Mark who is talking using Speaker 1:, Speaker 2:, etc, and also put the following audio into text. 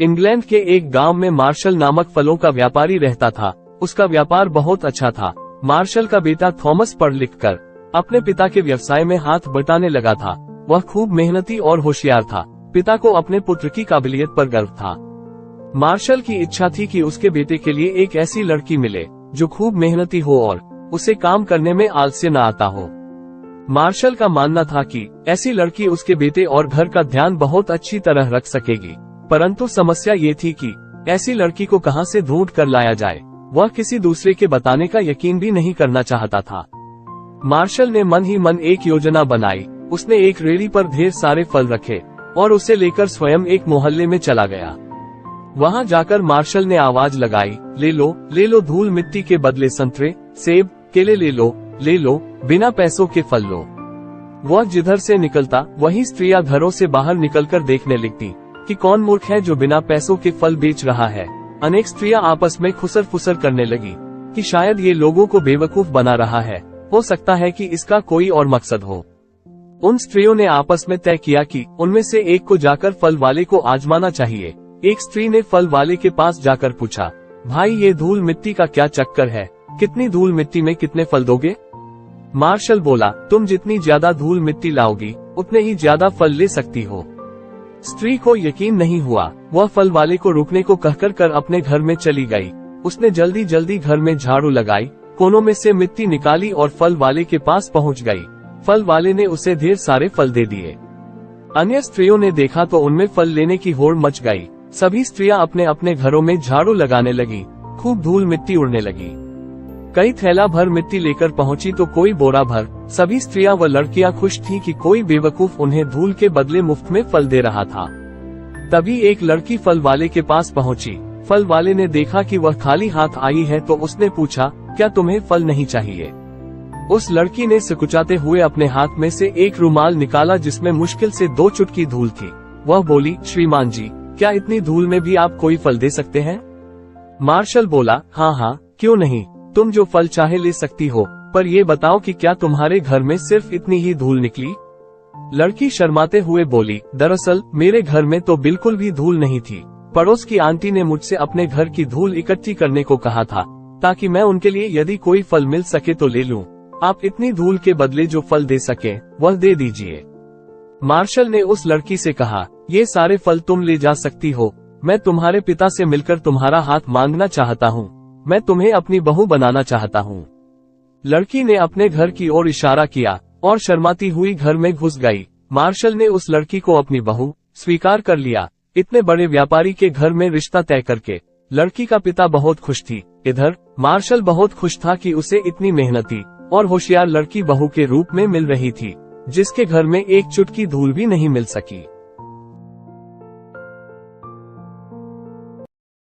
Speaker 1: England के एक गांव में मार्शल नामक फलों का व्यापारी रहता था। उसका व्यापार बहुत अच्छा था। मार्शल का बेटा थॉमस पढ़ लिख कर अपने पिता के व्यवसाय में हाथ बटाने लगा था। वह खूब मेहनती और होशियार था। पिता को अपने पुत्र की काबिलियत पर गर्व था। मार्शल की इच्छा थी कि उसके बेटे के लिए एक ऐसी लड़की मिले जो खूब मेहनती हो और उसे काम करने में आलस्य न आता हो। मार्शल का मानना था कि ऐसी लड़की उसके बेटे और घर का ध्यान बहुत अच्छी तरह रख सकेगी, परंतु समस्या ये थी कि ऐसी लड़की को कहां से ढूंढ कर लाया जाए। वह किसी दूसरे के बताने का यकीन भी नहीं करना चाहता था। मार्शल ने मन ही मन एक योजना बनाई। उसने एक रेड़ी पर ढेर सारे फल रखे और उसे लेकर स्वयं एक मोहल्ले में चला गया। वहां जाकर मार्शल ने आवाज लगाई, ले लो धूल मिट्टी के बदले संतरे, सेब, केले ले लो, बिना पैसों के फल लो। वह जिधर से निकलता वही स्त्रियां घरों से बाहर निकलकर देखने लगती कि कौन मूर्ख है जो बिना पैसों के फल बेच रहा है। अनेक स्त्रियां आपस में खुसर फुसर करने लगी कि शायद ये लोगों को बेवकूफ बना रहा है, हो सकता है कि इसका कोई और मकसद हो। उन स्त्रियों ने आपस में तय किया कि उनमें से एक को जाकर फल वाले को आजमाना चाहिए। एक स्त्री ने फल वाले के पास जाकर पूछा, भाई ये धूल मिट्टी का क्या चक्कर है, कितनी धूल मिट्टी में कितने फल दोगे? मार्शल बोला, तुम जितनी ज्यादा धूल मिट्टी लाओगी उतने ही ज्यादा फल ले सकती हो। स्त्री को यकीन नहीं हुआ। वह फल वाले को रुकने को कहकर अपने घर में चली गई। उसने जल्दी जल्दी घर में झाड़ू लगाई, कोनों में से मिट्टी निकाली और फल वाले के पास पहुंच गई। फल वाले ने उसे ढेर सारे फल दे दिए। अन्य स्त्रियों ने देखा तो उनमें फल लेने की होड़ मच गई। सभी स्त्रियां अपने अपने घरों में झाड़ू लगाने लगी। खूब धूल मिट्टी उड़ने लगी। कई थैला भर मिट्टी लेकर पहुंची तो कोई बोरा भर। सभी स्त्रियां व लड़कियां खुश थीं कि कोई बेवकूफ उन्हें धूल के बदले मुफ्त में फल दे रहा था। तभी एक लड़की फल वाले के पास पहुंची। फल वाले ने देखा कि वह खाली हाथ आई है तो उसने पूछा, क्या तुम्हें फल नहीं चाहिए? उस लड़की ने सिकुचाते हुए अपने हाथ में से एक रुमाल निकाला जिसमें मुश्किल से 2 चुटकी धूल थी। वह बोली, श्रीमान जी, क्या इतनी धूल में भी आप कोई फल दे सकते हैं? मार्शल बोला, हाँ, क्यों नहीं, तुम जो फल चाहे ले सकती हो, पर ये बताओ कि क्या तुम्हारे घर में सिर्फ इतनी ही धूल निकली? लड़की शर्माते हुए बोली, दरअसल मेरे घर में तो बिल्कुल भी धूल नहीं थी। पड़ोस की आंटी ने मुझसे अपने घर की धूल इकट्ठी करने को कहा था ताकि मैं उनके लिए यदि कोई फल मिल सके तो ले लूं। आप इतनी धूल के बदले जो फल दे सके वह दे दीजिए। मार्शल ने उस लड़की से कहा, ये सारे फल तुम ले जा सकती हो। मैं तुम्हारे पिता से मिलकर तुम्हारा हाथ मांगना चाहता हूँ। मैं तुम्हें अपनी बहू बनाना चाहता हूँ। लड़की ने अपने घर की ओर इशारा किया और शर्माती हुई घर में घुस गई। मार्शल ने उस लड़की को अपनी बहू स्वीकार कर लिया। इतने बड़े व्यापारी के घर में रिश्ता तय करके लड़की का पिता बहुत खुश थी। इधर मार्शल बहुत खुश था कि उसे इतनी मेहनती और होशियार लड़की बहू के रूप में मिल रही थी जिसके घर में एक चुटकी धूल भी नहीं मिल सकी।